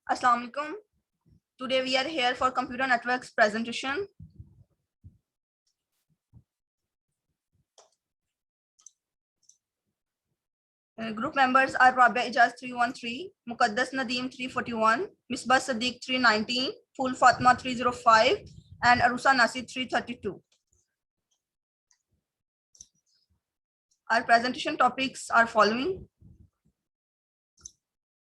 Assalamu alaikum. Today we are here for computer networks presentation. Group members are Rabia Ijaz 313, Muqaddas Nadeem 341, Misbah Sadiq 319, Ful Fatma 305, and Arusa Nasir 332. Our presentation topics are following.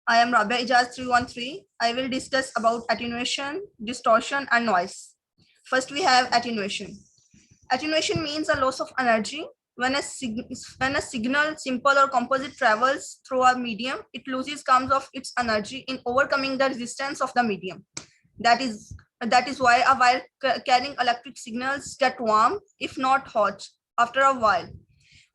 I am Rabia Ijaz 313. I will discuss about attenuation, distortion, and noise. First, we have attenuation. Attenuation means a loss of energy. When a signal, simple or composite, travels through a medium, it loses some of its energy in overcoming the resistance of the medium. That is why a wire carrying electric signals get warm, if not hot, after a while.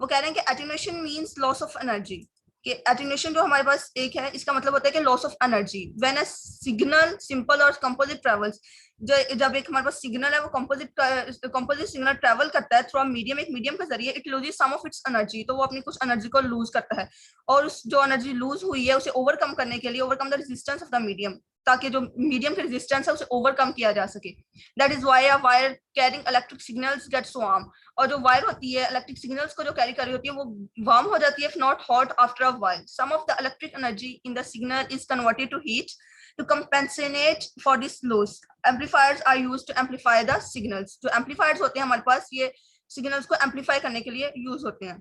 वो कह रहे हैं कि attenuation means loss of energy. कि attenuation जो हमारे पास एक है, इसका मतलब होता है कि loss of energy. When a signal, simple or composite, travels, जब एक हमारे पास सिग्नल है वो कंपोजिट सिग्नल ट्रेवल करता है थ्रू मीडियम, एक मीडियम के जरिए, it loses some of its energy, तो वो अपनी कुछ एनर्जी को लूज करता है और उस जो एनर्जी लूज हुई है उसे ओवरकम करने के लिए, overcome the resistance of the medium, ताकि जो मीडियम के रेजिस्टेंस है उसे ओवरकम किया जा सके. That is why a wire carrying electric signals gets warm. और जो वायर होती है इलेक्ट्रिक सिग्नल्स को जो कैरी कर रही होती है वो वार्म हो जाती है, if not hot, after a while. Some of the electric energy in the signal is converted to heat. To compensate for this loss, amplifiers are used to amplify the signals. जो amplifiers होते हैं हमारे पास, ये signals को amplify करने के लिए use होते हैं.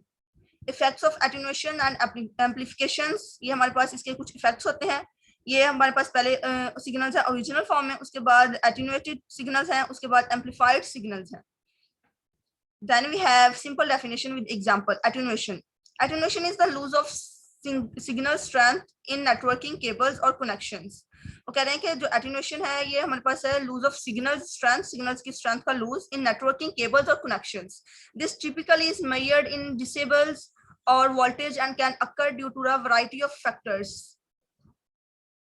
Effects of attenuation and amplifications, ये हमारे पास इसके कुछ effects होते हैं. ये हमारे पास पहले signals है original form में, उसके बाद attenuated signals हैं, उसके बाद amplified signals हैं. Then we have simple definition with example. Attenuation. Attenuation is the loss of signal strength in networking cables or connections. वो कह रहे हैं कि जो attenuation है ये हमारे पास है lose of signal strength, signals की strength का lose in networking cables or connections. This typically is measured in decibels or voltage and can occur due to a variety of factors.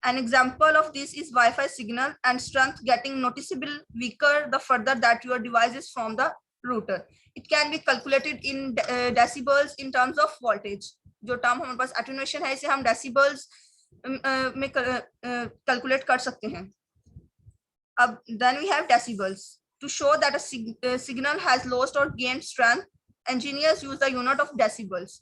An example of this is Wi-Fi signal and strength getting noticeably weaker the further that your device is from the router. It can be calculated in decibels in terms of voltage. जो term हमारे पास attenuation है इसे हम decibels में calculate कर सकते हैं. अब then we have decibels. To show that a signal has lost or gained strength, engineers use the unit of decibels.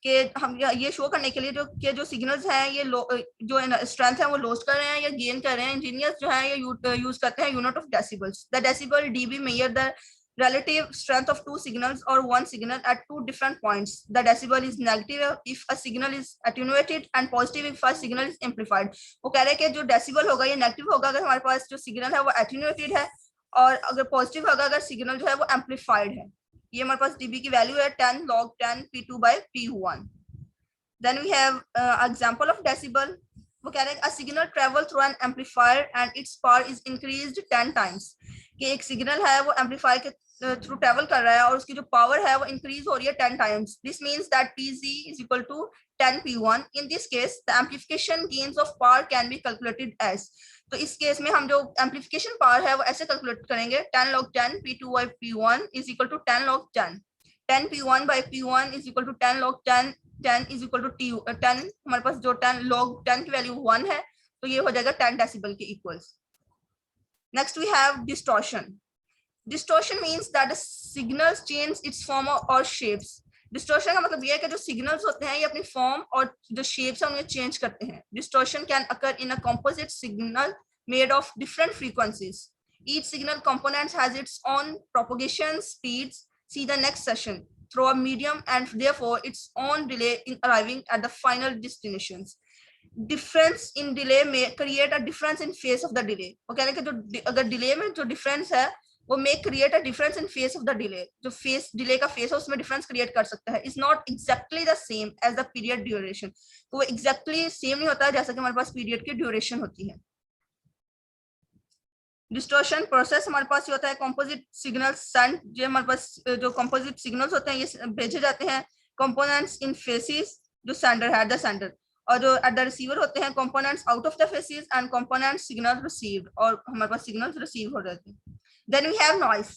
कि हम ये शो करने के लिए जो सिग्नल्स हैं ये जो स्ट्रेंथ है वो लॉस्ट कर रहे हैं या गेन कर रहे हैं, इंजीनियर्स जो है ये यूज करते हैं unit of decibels. The decibel dB measure the relative strength of two signals or one signal at two different points. The decibel is negative if a signal is attenuated and positive if a signal is amplified. वो कह रहे हैं कि जो decibel होगा ये negative होगा अगर हमारे पास जो सिग्नल है वो attenuated है, और अगर पॉजिटिव होगा अगर सिग्नल जो है वो एम्पलीफाइड है. ये हमारे पास dB की वैल्यू है 10 log 10 P2 by P1. Then we have example of decibel. वो कह रहे हैं a signal travel through an amplifier and its power is increased 10 times. कि एक सिग्नल है वो एम्पलीफायर के थ्रू ट्रेवल कर रहा है और उसकी जो पावर है वो इंक्रीज हो रही है 10 times. This means that Pz is equal to 10 P1. In this case, the amplification gains of power can be calculated as. तो इस केस में हम जो एम्पलीफिकेशन पावर है वो ऐसे कैलकुलेट करेंगे 10 log 10 P2 by P1 is equal to 10 log 10. 10 P1 by P1 is equal to 10 log 10. 10 is equal to 10. हमारे पास जो 10 log 10 की वैल्यू 1 है तो ये हो जाएगा 10 डेसिबल के equals. Next we have distortion. Distortion means that the signals change its form or shapes. Distortion का मतलब ये है कि जो signals होते हैं ये अपनी form और जो shapes हैं उन्हें change करते हैं. Distortion can occur in a composite signal made of different frequencies. Each signal component has its own propagation speeds. See the next session. Through a medium and therefore its own delay in arriving at the final destinations. Difference in delay may create a difference in phase of the delay. वो कह रहे हैं कि जो अगर delay में जो difference है वो may create a difference in phase of the delay. जो phase delay का phase है उसमें difference create कर सकता है. Is not exactly the same as the period duration. तो वो exactly same नहीं होता है जैसा कि हमारे पास period की duration होती है. डिस्टॉर्शन प्रोसेस हमारे पास ये होता है कंपोजिट सिग्नल्स सेंड, जो हमारे पास जो कंपोजिट सिग्नल्स होते हैं ये भेजे जाते हैं कंपोनेंट्स इन फेसेस जो सेंडर है द सेंडर, और जो एट द रिसीवर होते हैं components out of the phases and components signal received, और हमारे पास सिग्नल्स रिसीव हो जाते हैं. Then we have noise.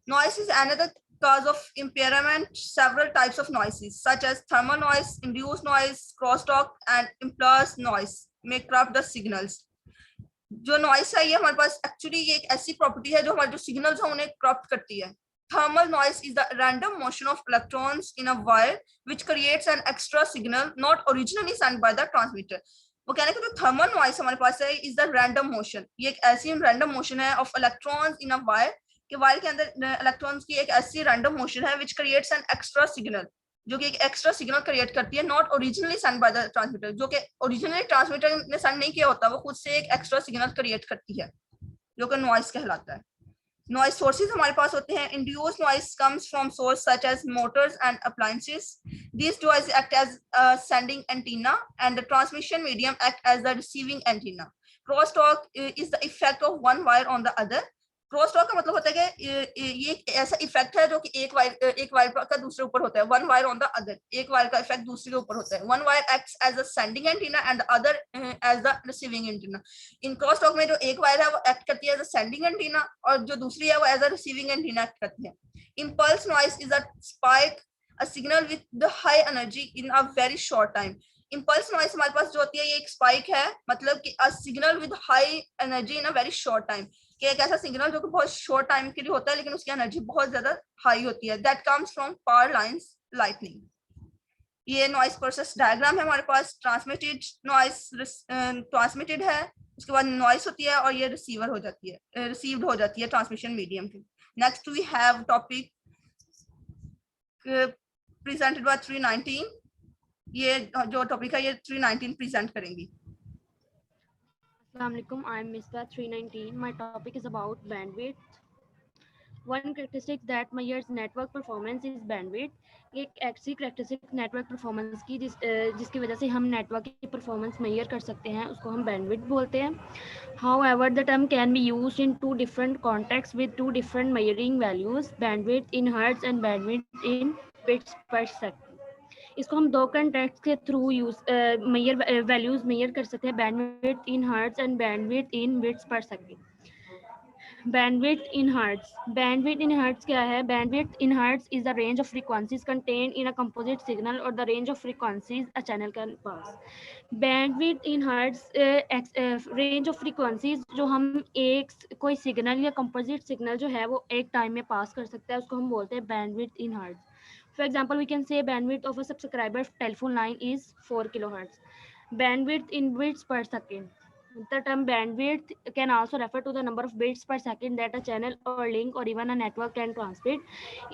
Noise is another cause of impairment. Several types of noises such as thermal noise, induced noise, crosstalk and impulse noise may corrupt the signals. जो noise है ये हमारे पास actually ये एक ऐसी प्रॉपर्टी है जो हमारे जो सिग्नल्स हैं उन्हें करप्ट करती है. Thermal noise is the random motion of electrons in a wire which creates an extra signal not originally sent by the transmitter. वो कहने का जो थर्मल नॉइस हमारे पास है इज द रैंडम मोशन. ये एक ऐसी रैंडम मोशन है of electrons in a wire कि वायर के अंदर इलेक्ट्रॉन्स की एक ऐसी रैंडम मोशन है which creates an extra signal, जो कि एक एक्स्ट्रा सिग्नल क्रिएट करती है not originally send by the transmitter. जो कि ओरिजिनली ट्रांसमीटर ने सेंड नहीं किया होता, वो खुद से एक एक्स्ट्रा सिग्नल क्रिएट करती है जो कि नॉइस कहलाता है. Noise sources हमारे पास होते हैं. Induced noise comes from source such as motors and appliances. These devices act as a sending antenna and the transmission medium act as the receiving antenna. Crosstalk is the effect of one wire on the other. Crosstalk का मतलब होता है कि ये एक ऐसा effect है जो कि एक वायर का दूसरे ऊपर होता है. One wire on the other, एक वायर का इफेक्ट दूसरे के ऊपर होता है. One wire acts as a sending antenna and other as the receiving antenna. इन क्रॉसटॉक में जो एक वायर है वो एक्ट करती है एज अ सेंडिंग एंटीना और जो दूसरी है वो as a receiving antenna act करती है. Impulse noise is a spike, a signal with the high energy in a very short time. Impulse noise हमारे पास जो होती है ये एक स्पाइक है, मतलब कि अ signal with high energy in a very short time, कि एक ऐसा सिग्नल जो कि बहुत शॉर्ट टाइम के लिए होता है लेकिन उसकी एनर्जी बहुत ज्यादा हाई होती है. That comes from power lines lightning. ये नॉइस प्रोसेस डायग्राम है हमारे पास. ट्रांसमिटेड नॉइस ट्रांसमिटेड है, उसके बाद नॉइस होती है और ये रिसीवर हो जाती है, रिसीव्ड हो जाती है ट्रांसमिशन मीडियम के. Next we have topic presented by 319. ये जो टॉपिक है ये 319 प्रेजेंट करेंगी. Assalamualaikum, I am Misbah 319. My topic is about bandwidth. One characteristic that measures network performance is bandwidth. एक ऐसी characteristic network performance की जिसकी वजह से हम network की performance measure कर सकते हैं उसको हम bandwidth बोलते हैं. However, the term can be used in two different contexts with two different measuring values, bandwidth in hertz and bandwidth in bits per second. इसको हम दो कंटेक्ट के through use measure values measure कर सकते हैं, bandwidth in hertz and bandwidth in bits per second. Bandwidth in hertz. Bandwidth in hertz क्या है? Bandwidth in hertz is the range of frequencies contained in a composite signal or the range of frequencies a channel can pass. Bandwidth in hertz range of frequencies जो हम एक कोई signal या composite signal जो है वो एक time में पास कर सकता है उसको हम बोलते हैं bandwidth in hertz. For example, we can say bandwidth of a subscriber telephone line is 4 kilohertz. Bandwidth in bits per second. The term bandwidth can also refer to the number of bits per second that a channel or link or even a network can transmit.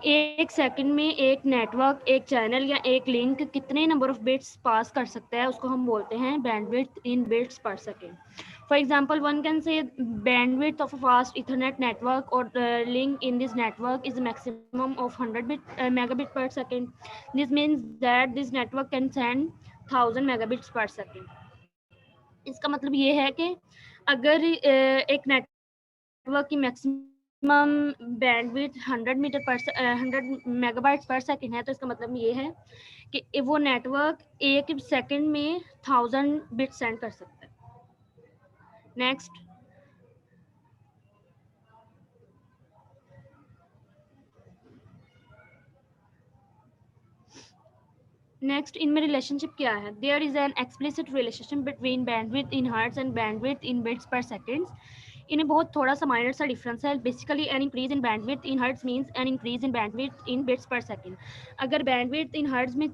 एक second में एक network, एक channel या एक link कितने number of bits पास कर सकता है उसको हम बोलते हैं bandwidth in bits per second. For example, one can say bandwidth of a fast Ethernet network or link in this network is a maximum of 100 megabit per second. This means that this network can send 1000 megabits per second. इसका मतलब ये है कि अगर एक network की maximum bandwidth 100 megabytes पर second है तो इसका मतलब ये है कि वो नेटवर्क एक सेकंड में 1000 बिट सेंड कर सकता है. नेक्स्ट, नेक्स्ट इनमें रिलेशनशिप क्या है? There is an explicit relationship between bandwidth in hertz and bandwidth in bits per seconds. इनमें बहुत थोड़ा सा माइनर सा डिफरेंस है. Basically an increase in bandwidth in hertz means an increase in bandwidth in bits per second. अगर bandwidth in hertz में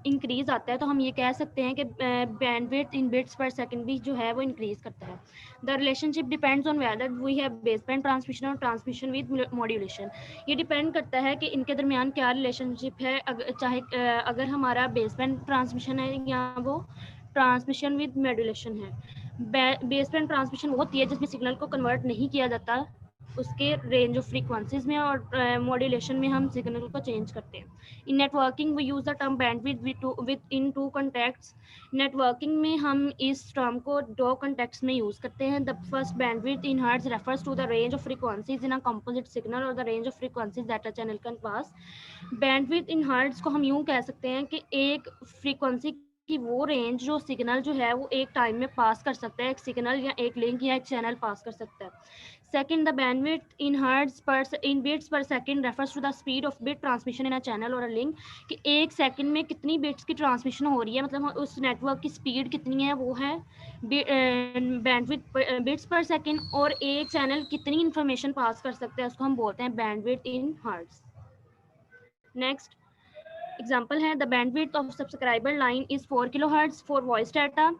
increase आता है तो हम ये कह सकते हैं कि bandwidth in bits per second भी जो है वो इंक्रीज करता है. The relationship depends on whether we have baseband transmission और ट्रांसमिशन विद मॉड्यूलेशन. ये डिपेंड करता है कि इनके दरमियान क्या रिलेशनशिप है. चाहे अगर हमारा बेसबैंड ट्रांसमिशन है या वो ट्रांसमिशन विद मॉड्यूलेशन है. बेसबैंड ट्रांसमिशन वो होती है जिसमें सिग्नल को कन्वर्ट नहीं किया जाता उसके रेंज ऑफ फ्रीक्वेंसीज में और मॉड्यूलेशन में हम सिग्नल को चेंज करते हैं. In networking we use the term bandwidth within two contexts. Networking में हम इस टर्म को दो कॉन्टेक्ट्स में यूज करते हैं. The first bandwidth in hertz refers to the range of frequencies in a composite signal or the range of frequencies that a channel can pass. Bandwidth in hertz को हम यूं कह सकते हैं कि एक फ्रीक्वेंसी कि वो रेंज जो सिग्नल जो है वो एक टाइम में पास कर सकता है, एक सिग्नल या एक लिंक या एक चैनल पास कर सकता है. Second, the bandwidth in hertz per in bits per second refers to the speed of bit transmission in a channel और अ लिंक, कि एक सेकंड में कितनी बिट्स की ट्रांसमिशन हो रही है, मतलब उस नेटवर्क की स्पीड कितनी है, वो है बैंडविड्थ बिट्स पर सेकंड. और एक चैनल कितनी इंफॉर्मेशन पास कर सकता है उसको हम बोलते हैं bandwidth in hertz. Next example है, the bandwidth of subscriber line is 4 kilohertz for voice data,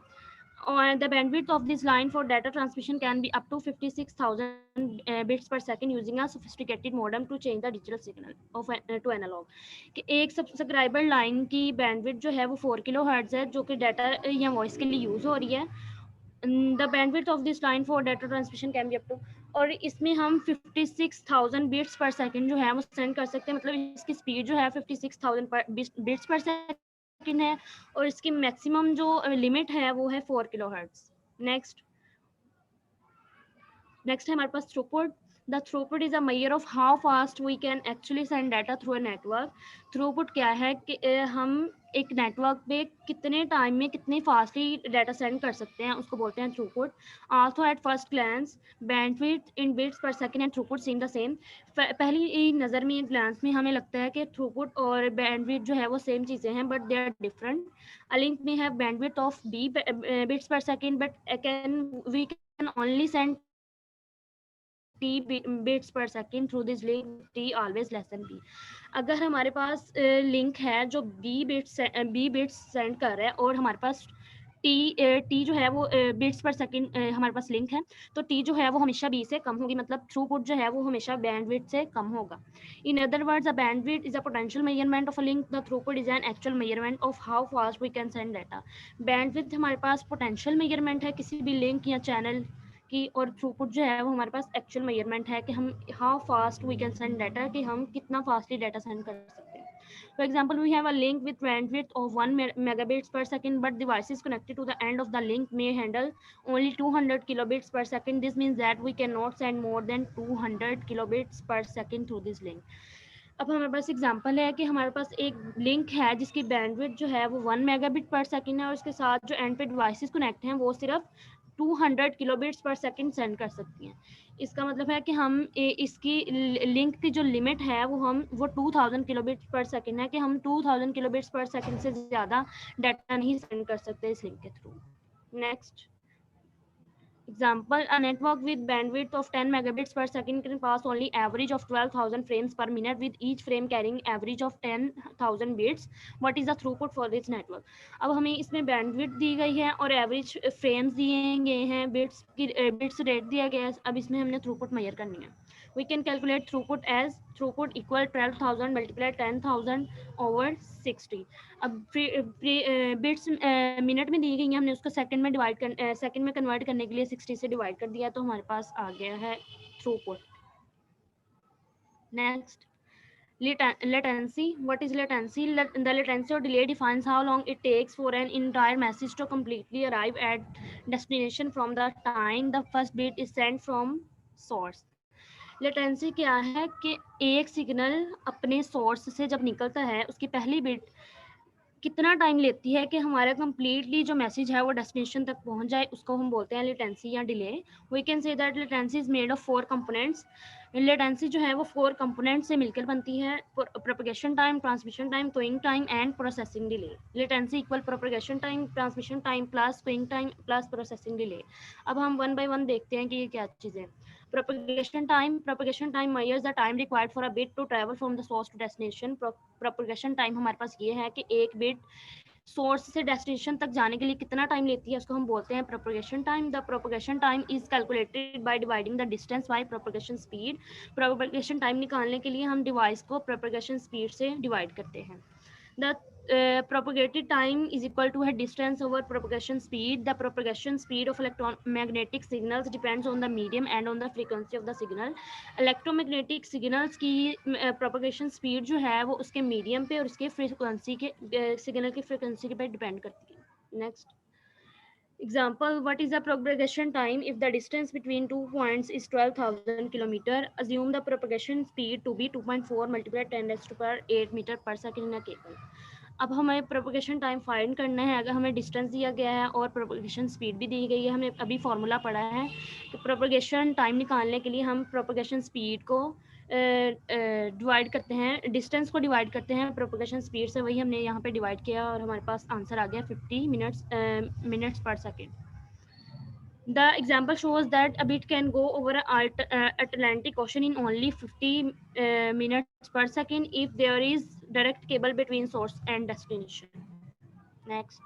and the bandwidth of this line for data transmission can be up to 56,000 bits per second using a sophisticated modem to change the digital signal of to analog. कि एक subscriber line की bandwidth जो है वो 4 kilo hertz है, जो कि data या वॉइस के लिए यूज़ हो रही है. The bandwidth of this line for data transmission can be up to, और इसमें हम 56,000 बिट्स पर सेकंड जो है वो सेंड कर सकते हैं, मतलब इसकी स्पीड जो है 56,000 बिट्स पर सेकंड है, और इसकी मैक्सिमम जो लिमिट है वो है 4 किलो हर्ट्ज. नेक्स्ट है हमारे पास throughput. The throughput is a measure of how fast we can actually send data through a network. Throughput क्या है कि हम एक नेटवर्क पे कितने टाइम में कितने फास्टली डाटा सेंड कर सकते हैं, उसको बोलते हैं throughput. Also at first glance bandwidth in bits per second and throughput seem the same. पहली नज़र में ग्लांस में हमें लगता है कि थ्रूपुट और बैंडविड्थ जो है वो सेम चीज़ें हैं, but they are different. A link में है bandwidth of b bits per second, but we can only send t bits per second through this link, t always less than b. अगर हमारे पास link है जो b bits send कर रहा है और हमारे पास t जो है वो बिट्स पर सेकंड हमारे पास लिंक है, तो t जो है वो हमेशा b से कम होगी, मतलब थ्रूपुट जो है वो हमेशा बैंडविड्थ से कम होगा. In other words, a bandwidth is a potential measurement of a link, the throughput is an actual measurement of how fast we can send data. Bandwidth हमारे पास पोटेंशियल मेजरमेंट है किसी भी लिंक या चैनल की, और थ्रूपुट जो है वो हमारे पास एक्चुअल मेजरमेंट है कि हम how fast we can send data, कि हम कितना फास्टली डाटा सेंड कर सकते हैं. For example, we have a link with bandwidth of 1 megabits per second, but devices connected to the end of the link may handle only 200 kilobits per second. This means that we cannot send more than 200 kilobits per second through this link. अब हमारे पास example है कि हमारे पास एक link है जिसकी bandwidth जो है वो 1 मेगाबिट पर सेकंड है, और उसके साथ जो एंड पे डिवाइसेस कनेक्ट हैं वो सिर्फ 200 किलोबिट्स पर सेकंड सेंड कर सकती हैं. इसका मतलब है कि हम इसकी लिंक की जो लिमिट है वो 2000 किलोबिट्स पर सेकंड है, कि हम 2000 किलोबिट्स पर सेकंड से ज़्यादा डाटा नहीं सेंड कर सकते इस लिंक के through. Next example, a network with bandwidth of 10 megabits per second can pass only average of 12,000 frames per minute, with each frame carrying average of 10,000 bits. What is the throughput for this network? अब हमें इसमें bandwidth दी गई है और average frames दिए गए हैं, bits rate दिया गया है. अब इसमें हमने थ्रूपुट मेजर करनी है. We can calculate throughput as throughput equal 12,000 multiply 10,000 over 60. अब बिट्स मिनट में दी गई हैं, हमने उसको सेकंड में सेकंड में कन्वर्ट करने के लिए 60 से डिवाइड कर दिया, तो हमारे पास आ गया है throughput. Next, latency. What is latency? The latency or delay defines how long it takes for an entire message to completely arrive at destination from the time the first bit is sent from source. Latency क्या है कि एक signal अपने source से जब निकलता है उसकी पहली बिट कितना टाइम लेती है कि हमारा कंप्लीटली जो मैसेज है वो डेस्टिनेशन तक पहुंच जाए, उसको हम बोलते हैं लेटेंसी या delay. We can say that latency is made of 4 components. Latency जो है वो 4 कंपोनेंट से मिलकर बनती है: propagation time, transmission time, queuing time and processing delay. Latency equal propagation time, transmission time plus queuing time plus processing delay. अब हम one by one देखते हैं कि ये क्या चीज़ है. Propagation time measures the time required for a bit to travel from the source to destination. Propagation time हमारे पास ये है कि एक बिट सोर्स से डेस्टिनेशन तक जाने के लिए कितना टाइम लेती है, उसको हम बोलते हैं propagation time. The propagation time is calculated by dividing the distance by propagation speed. Propagation time निकालने के लिए हम डिवाइस को प्रोपगेशन स्पीड से डिवाइड करते हैं. The propagated time is equal to a distance over propagation speed. The propagation speed of electromagnetic signals depends on the medium and on the frequency of the signal. Electromagnetic signals की propagation speed जो है वो उसके medium पे और उसके frequency के signal की frequency पे depend करती है. Next example, what is the propagation time if the distance between 2 points is 12,000 km? Assume the propagation speed to be 2.4 multiplied 10 raised to power 8 meter per second in a cable. अब हमें propagation time find करना है। अगर हमें distance दिया गया है और प्रोपगेशन स्पीड भी दी गई है, हमने अभी फार्मूला पढ़ा है कि प्रोपगेशन टाइम निकालने के लिए हम प्रोपगेशन स्पीड को डिवाइड करते हैं, डिस्टेंस को डिवाइड करते हैं प्रोपगेशन स्पीड से। वही हमने यहाँ पे डिवाइड किया और हमारे पास आंसर आ गया 50 मिनट्स पर second. The example shows that a bit can go over Atlantic Ocean in only 50 minutes per second if there is direct cable between source and destination. Next,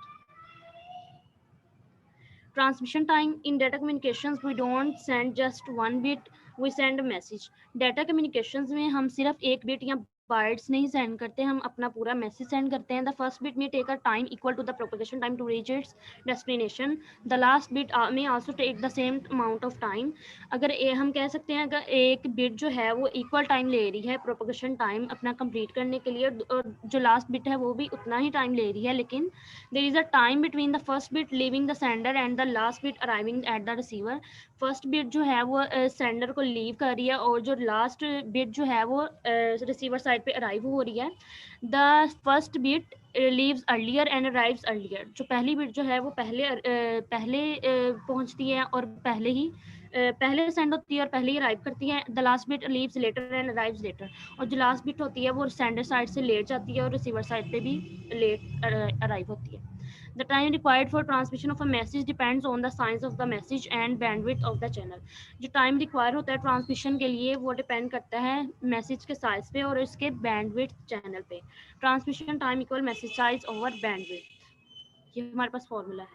transmission time in data communications, we don't send just one bit, we send a message. Data communications में हम सिर्फ एक bit या bytes नहीं send करते, हम अपना पूरा मैसेज सेंड करते हैं. The first bit may take a time equal to the propagation time to reach its destination. The last bit may also take the same amount of time. अगर हम कह सकते हैं अगर एक बिट जो है वो इक्वल टाइम ले रही है प्रोपगेशन टाइम अपना कंप्लीट करने के लिए, और जो लास्ट बिट है वो भी उतना ही टाइम ले रही है, लेकिन there is a time between the first bit leaving the sender and the last bit arriving at the receiver. First bit जो है वो सेंडर को लीव कर रही है और जो लास्ट बिट जो है वो रिसीवर साइड पे अराइव हो रही है. The first bit leaves earlier and arrives earlier. जो पहली बिट जो है वो पहले पहुंचती है और पहले सेंड होती है और पहले ही अराइव करती है. The last bit leaves later and arrives later. और जो लास्ट बिट होती है वो सेंडर साइड से लेट जाती है और रिसीवर साइड पे भी लेट अराइव होती है. The time required for transmission of a message depends on the size of the message and bandwidth of the channel. जो टाइम रिक्वायर होता है ट्रांसमिशन के लिए वो डिपेंड करता है मैसेज के साइज पे और इसके बैंडविड्थ चैनल पे. Transmission time equal message size over bandwidth. ये हमारे पास फॉर्मूला है.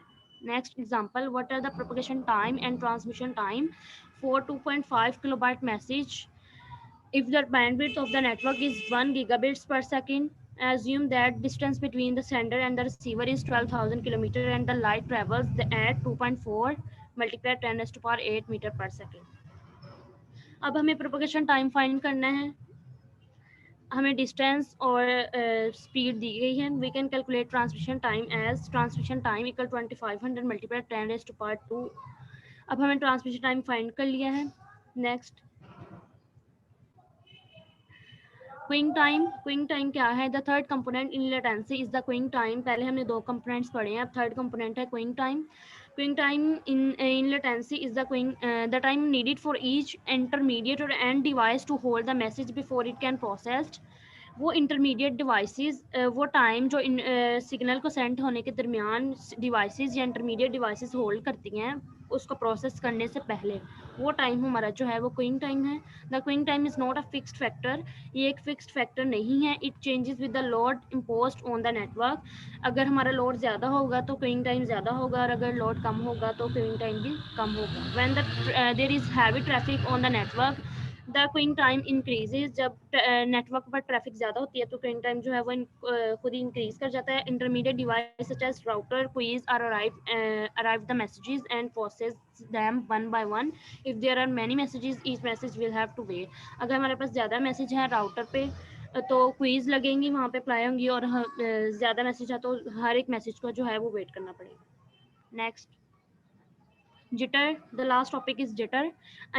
Next example, what are the propagation time and transmission time for 2.5 kilobyte message if the bandwidth of the network is 1 gigabits per second. Assume that distance between the sender and the receiver is 12,000 kilometer and the light travels at 2.4 multiplied 10 raised to power 8 meter per second. अब हमें propagation time find करना है. हमें distance और speed दी गई है. We can calculate transmission time as transmission time equal 2500 multiplied 10 raise to power 2. अब हमने ट्रांसमिशन टाइम फाइंड कर लिया है. नेक्स्ट, क्विंग टाइम क्या है? The third component in latency is the queuing time. पहले हमने दो कंपोनेंट्स पढ़े हैं, अब थर्ड कंपोनेंट है queuing time. Queuing time in latency is the time needed for each intermediate or end device to hold the message before it can processed. वो intermediate devices, वो time जो सिग्नल को send होने के दरमियान devices या intermediate devices hold करती हैं उसको प्रोसेस करने से पहले, वो टाइम हमारा जो है वो क्विंग टाइम है. The queuing time is not a fixed factor. ये एक फिक्स्ड फैक्टर नहीं है. It changes with the load imposed on the network. अगर हमारा लोड ज़्यादा होगा तो क्विंग टाइम ज़्यादा होगा और अगर लोड कम होगा तो क्विंग टाइम भी कम होगा. When there is heavy traffic on the network the queuing time increases. जब नेटवर्क पर ट्रैफिक ज़्यादा होती है तो क्विंग टाइम जो है वो खुद ही इंक्रीज कर जाता है. Intermediate device such as router queues are arrive the messages and process them one by one. if there are many messages each message will have to wait. अगर हमारे पास ज़्यादा मैसेज है राउटर पे तो क्वीज लगेंगी, वहाँ पे अप्लाई होंगी, और ज़्यादा मैसेज है तो हर एक मैसेज को जो है वो वेट करना पड़ेगा. Next, jitter. The last topic is jitter.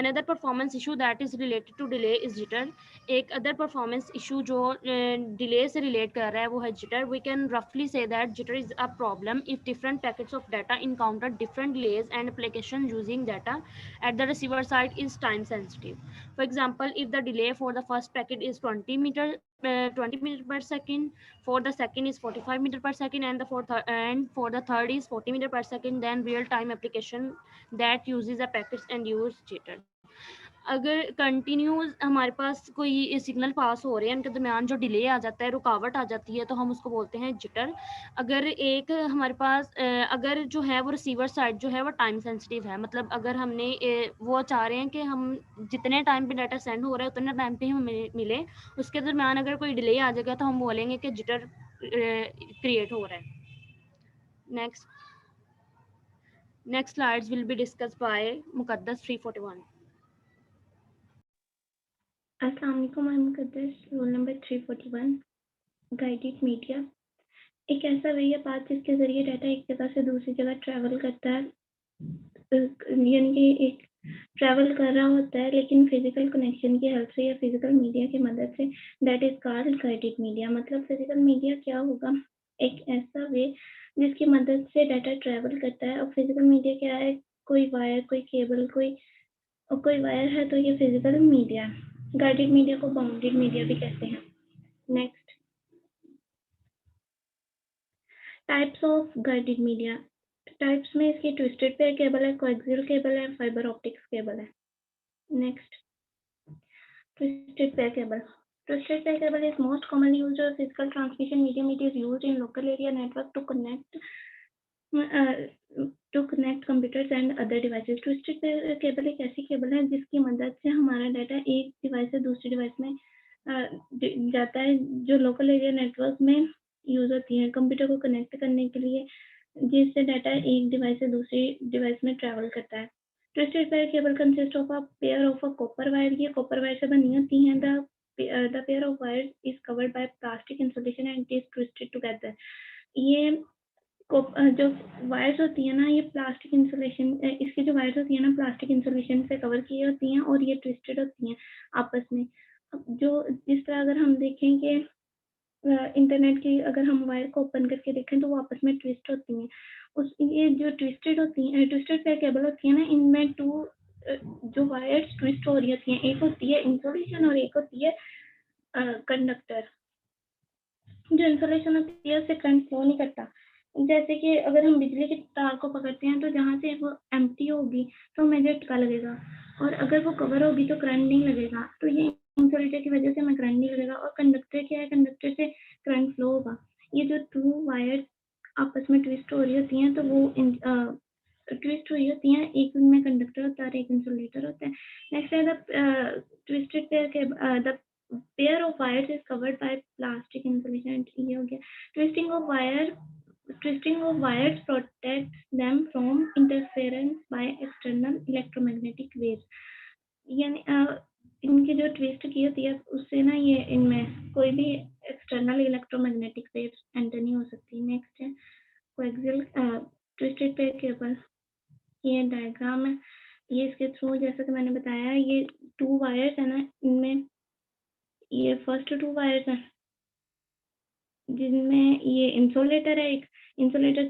Another performance issue that is related to delay is jitter. एक other performance issue जो delay से relate कर रहा है वो है jitter. We can roughly say that jitter is a problem if different packets of data encounter different delays and application using data at the receiver side is time sensitive. For example, if the delay for the first packet is 20 meters per second, for the second is 45 meter per second, and for the third is 40 meter per second, then real time application that uses the packets and use jitter. अगर continuous हमारे पास कोई signal pass हो रहे हैं उनके दरमियान जो delay आ जाता है, रुकावट आ जाती है, तो हम उसको बोलते हैं जिटर. अगर एक हमारे पास अगर जो है वो रिसीवर साइड जो है वो टाइम सेंसिटिव है, मतलब अगर हमने वो चाह रहे हैं कि हम जितने टाइम पे डाटा सेंड हो रहा है उतने टाइम पे ही हमें मिले, उसके दरमियान अगर कोई डिले आ जाएगा तो हम बोलेंगे कि जिटर क्रिएट हो रहा है. Next slides will be discussed by Muqaddas 341. अस्सलाम वालेकुम, मैं मुकद्दस, रोल नंबर 341, गाइडेड मीडिया. एक ऐसा वही बात जिसके ज़रिए डाटा एक जगह से दूसरी जगह ट्रैवल करता है, यानी कि एक ट्रैवल कर रहा होता है लेकिन फिजिकल कनेक्शन की हेल्प से या फिजिकल मीडिया की मदद से. That is called guided media. मतलब फिजिकल मीडिया क्या होगा? एक ऐसा वे जिसकी मदद से डाटा ट्रैवल करता है। और फिजिकल मीडिया क्या है? कोई वायर, कोई केबल, कोई वायर है तो ये फिजिकल मीडिया है। गाइडेड मीडिया को बाउंडेड मीडिया भी कहते हैं। Next, types of guided media. Types में इसकी ट्विस्टेड पेयर केबल है, कोएक्सियल केबल है, फाइबर ऑप्टिक्स केबल है। Next, twisted pair cable. Twisted pair cable is most commonly used as physical transmission medium. It is used in local area network to connect computers and other devices. Twisted pair cable एक ऐसी cable है जिसकी मदद से हमारा data एक device से दूसरी डिवाइस में जाता है, जो लोकल एरिया नेटवर्क में यूज होती है कंप्यूटर को कनेक्ट करने के लिए, जिससे डाटा एक डिवाइस से दूसरी डिवाइस में ट्रैवल करता है। Twisted pair cable consists of a pair of a copper wire. ये copper wire से बनी होती हैं। The pair of wires is covered by plastic insulation and it is twisted together. ये जो वायर्स होती है ना, ये प्लास्टिक इंसुलेशन, इसकी जो वायर्स होती है ना प्लास्टिक इंसुलेशन से कवर की होती हैं और ये ट्विस्टेड होती हैं आपस में। अब जो जिस तरह अगर हम देखें कि इंटरनेट की अगर हम वायर को ओपन करके देखें तो वो आपस में ट्विस्ट होती हैं। ये जो ट्विस्टेड होती हैं, ट्विस्टेड पेयर केबल होती है ना, इनमें जो वायर्स ट्विस्ट हो रही होती हैं, एक होती है इंसुलेशन और एक होती है कंडक्टर। जो इंसुलेशन होती है उससे करंट फ्लो नहीं करता। जैसे कि अगर हम बिजली के तार को पकड़ते हैं तो जहाँ से वो एम्प्टी होगी तो हमें झटका लगेगा, और अगर वो कवर होगी तो करंट नहीं लगेगा। तो ये इंसुलेटर की वजह से हमें करंट नहीं लगेगा। और कंडक्टर क्या है? कंडक्टर से करंट फ्लो होगा। ये जो टू वायर आपस में ट्विस्ट हो रही होती हैं तो वो ट्विस्ट हुई होती हैं, एक उनमें कंडक्टर होता है और एक इंसुलेटर होता है। नेक्स्ट है द ट्विस्टेड पेयर के the pair of wires is covered by plastic insulation. ये हो गया। Twisting of wires protects them from interference by external electromagnetic waves. यानी इनकी जो ट्विस्ट की होती है उससे ना ये इनमें कोई भी एक्सटर्नल इलेक्ट्रोमैग्नेटिक वेव्स एंटर नहीं हो सकती। नेक्स्ट है कोएक्सियल ट्विस्टेड पेयर केबल। ये डायग्राम है, ये इसके थ्रू जैसा कि मैंने बताया, ये टू वायर्स है ना, इनमें ये फर्स्ट टू वायर्स हैं जिनमें ये इंसुलेटर है। एक इंसुलेटर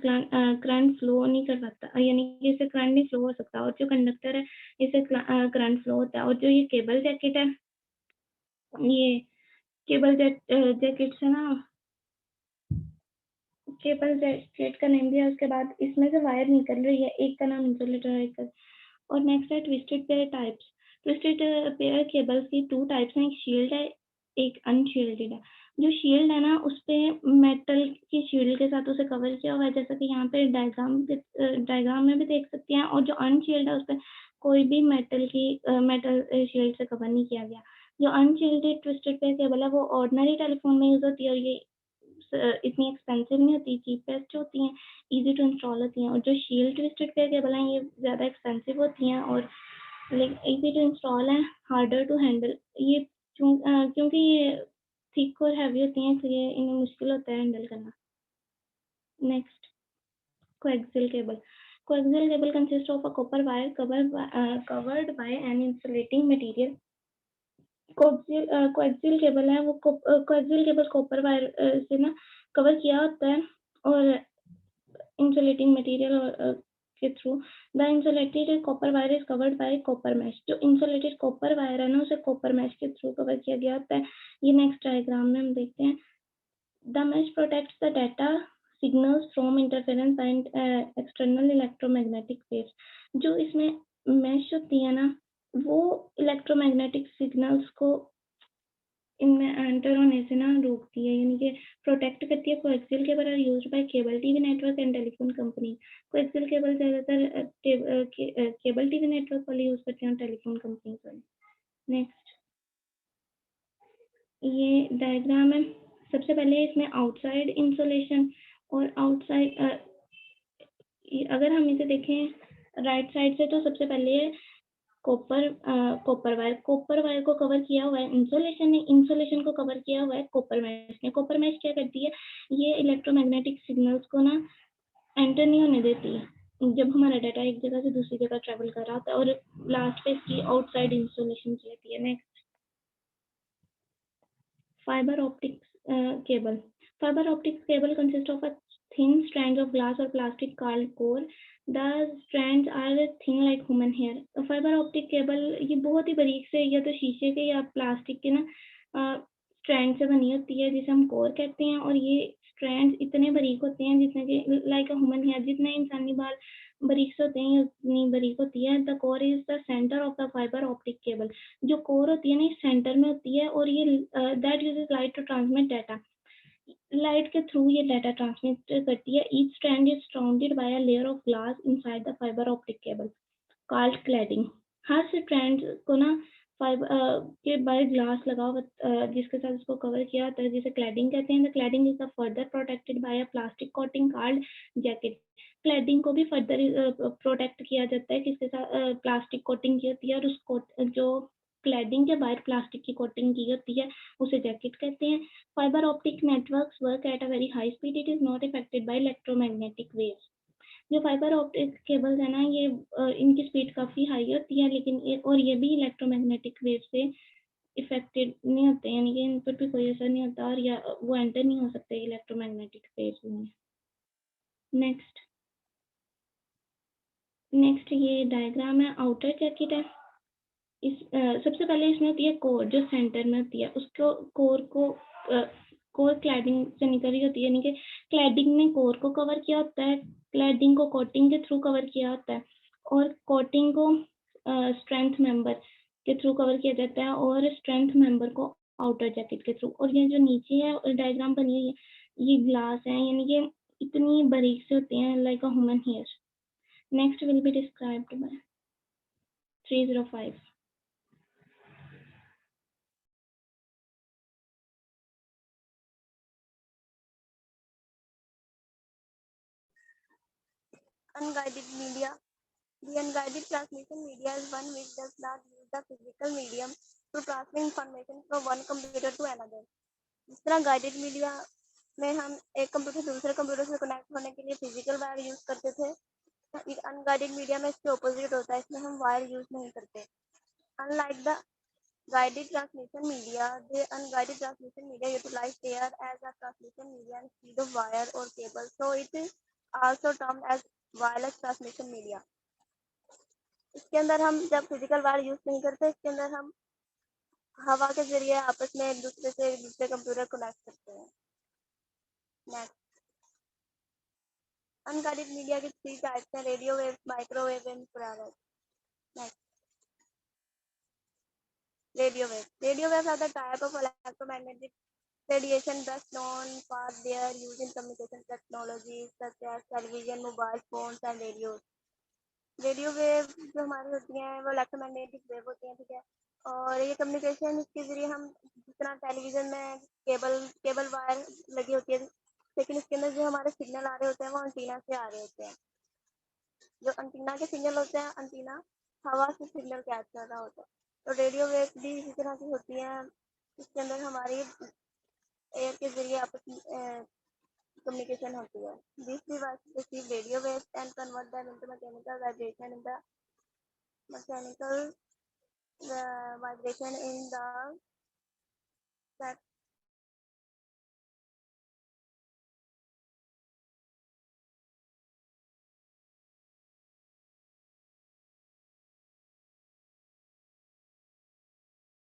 करंट फ्लो नहीं कर सकता, यानी कि इससे करंट नहीं फ्लो हो सकता, और जो कंडक्टर है इससे करंट फ्लो होता है। और जो ये केबल जैकेट है, ये केबल जैकेट से ना, केबल जैकेट का नेम दिया, उसके बाद इसमें से वायर निकल रही है, एक का नाम इंसुलेटर है, एक का। और नेक्स्ट है twisted pair types. Twisted pair cables की टू टाइप्स हैं, एक शील्ड है, एक अनशील्डेड है। जो शील्ड है ना, उस पे मेटल की शील्ड के साथ उसे कवर किया हुआ है, जैसा कि यहाँ पे डायग्राम में भी देख सकते हैं। और जो अनशील्ड है उस पे कोई भी मेटल शील्ड से कवर नहीं किया गया। जो अनशील्डेड ट्विस्टेड पेयर केबल है वो ऑर्डिनरी टेलीफोन में यूज होती है, और ये इतनी एक्सपेंसिव नहीं होती, चीपेस्ट होती हैं, इजी टू इंस्टॉल होती हैं। और जो शील्ड ट्विस्टेड पेयर केबल हैं ये ज़्यादा एक्सपेंसिव होती हैं और इजी टू इंस्टॉल है, हार्डर टू हैंडल। ये क्योंकि ये थिक और हैवी होती हैं इसलिए इन्हें मुश्किल होता है हैंडल करना। Next, coaxial cable. Coaxial cable consist of a copper wire covered by an insulating material. Coaxial cable है वो कोएक्सियल केबल कॉपर वायर से ना कवर किया होता है और इंसुलेटिंग मटेरियल के through. The insulated copper wire is covered by copper mesh. जो इंसुलेटेड कॉपर वायर है ना उसे कॉपर मैश के थ्रू कवर किया गया होता है। ये नेक्स्ट डायग्राम में हम देखते हैं। The mash protects the data signals from interference and external electromagnetic waves. जो इसमें मैश होती है ना वो इलेक्ट्रोमैग्नेटिक सिग्नल्स को इनमें एंटर होने से ना रोकती है, यानी कि प्रोटेक्ट करती है। Coaxial cable are used by cable TV network and telephone company. Coaxial cable ज़्यादातर केबल टीवी नेटवर्क वाले यूज करते हैं और टेलीफोन कंपनीज वाले। नेक्स्ट, ये डायग्राम है। सबसे पहले इसमें आउटसाइड इंसुलेशन और आउटसाइड, अगर हम इसे देखें राइट साइड से तो सबसे पहले कॉपर वायर को कवर किया हुआ है इंसुलेशन ने, इंसुलेशन को कवर किया हुआ है कॉपर मैश ने। कॉपर मैश क्या करती है? ये इलेक्ट्रोमैग्नेटिक सिग्नल्स को ना एंटर नहीं होने देती है जब हमारा डाटा एक जगह से दूसरी जगह ट्रेवल कर रहा होता है, और लास्ट पे इसकी आउटसाइड इंसुलेशन रहती है। Next, fibre optics cable. Fiber optic cable consists of a thin strand of glass or plastic called core. The strands are thin like human hair. Fibre optic cable ये बहुत ही बारीक से या तो शीशे के या प्लास्टिक के ना स्ट्रैंड से बनी होती है जिसे हम कोर कहते हैं और ये स्ट्रैंड इतने बारीक होते हैं जितने के लाइक अ ह्यूमन हेयर जितने इंसानी बाल बारीक से होते हैं उतनी बारीक होती है. The core is the centre of the fibre optic cable. जो कोर होती है ना सेंटर में होती है और ये that uses light to transmit data. Light के थ्रू ये डाटा ट्रांसमिट करती है. Each strand is surrounded by a layer of glass inside the fibre optic cable called cladding. हर स्ट्रैंड को ना फाइबर के बाय ग्लास लगा हुआ जिसके साथ इसको कवर किया होता है जिसे क्लैडिंग कहते हैं. The cladding is the further protected by a plastic coating called jacket. Cladding को भी फर्दर प्रोटेक्ट किया जाता है किसके साथ प्लास्टिक कोटिंग की होती है और उस जो क्लैडिंग के बाहर प्लास्टिक की कोटिंग की होती है उसे जैकेट कहते हैं. Fiber optic networks work at a very high speed. It is not affected by electromagnetic waves. जो फाइबर ऑप्टिक केबल्स है ना ये इनकी स्पीड काफ़ी हाई होती है लेकिन और ये भी इलेक्ट्रोमैग्नेटिक वेव से इफेक्टेड नहीं होते यानी कि इन पर भी कोई असर नहीं होता और या वो एंटर नहीं हो सकते इलेक्ट्रोमैग्नेटिक वेव्स में. नेक्स्ट ये डायग्राम है. आउटर सर्किट है. इस सबसे पहले इसमें होती है कोर जो सेंटर में होती है. उसको कोर क्लैडिंग से निकल रही होती है यानी कि क्लैडिंग ने कोर को कवर किया होता है. क्लैडिंग को कोटिंग के थ्रू कवर किया होता है और कोटिंग को स्ट्रेंथ मेंबर के थ्रू कवर किया जाता है और स्ट्रेंथ मेंबर को आउटर जैकेट के थ्रू. और ये जो नीचे है डायग्राम बनी हुई है ये ग्लास है यानी कि इतनी बारीक से होते हैं like a human hair. Next will be described by 305. Unguided media. The unguided transmission media is one which does not use the physical medium to transmit information from one computer to another. जिस तरह guided media में हम एक computer से दूसरे computer से connect होने के लिए फिजिकल वायर यूज करते थे, अनगाइडेड मीडिया में इसके ऑपोजिट होता है. इसमें हम वायर यूज नहीं करते. Unlike the guided transmission media, the unguided transmission media utilize air as a transmission media instead of wire or cable, so it is also termed as wireless transmission media. इसके अंदर हम जब physical wire use नहीं करते, इसके अंदर हम हवा के जरिए आपस में एक दूसरे से दूसरे कंप्यूटर कनेक्ट करते हैं. नेक्स्ट, अनगाइडेड मीडिया की 3 टाइप्स हैं: radio wave, microwave and infrared. Next, radio wave. Radio waves are the type of electromagnetic radiation best known for their use in communication technologies such as television, mobile phones and radios. Radio wave जो हमारी होती हैं वो electromagnetic wave होती हैं, ठीक है. और ये कम्युनिकेशन इसके जरिए हम जिस तरह टेलीविजन में केबल वायर लगी होती है, लेकिन इसके अंदर जो हमारे सिग्नल आ रहे होते हैं वो एंटीना से आ रहे होते हैं. जो एंटीना के सिग्नल होते हैं, एंटीना हवा से सिग्नल कैच कर रहा होता है. तो रेडियो वेव भी इसी तरह की होती हैं. इसके अंदर हमारी एयर के जरिए आपस में कम्युनिकेशन होती है. This device receive radio waves and convert them into mechanical vibration in the mechanical vibration in the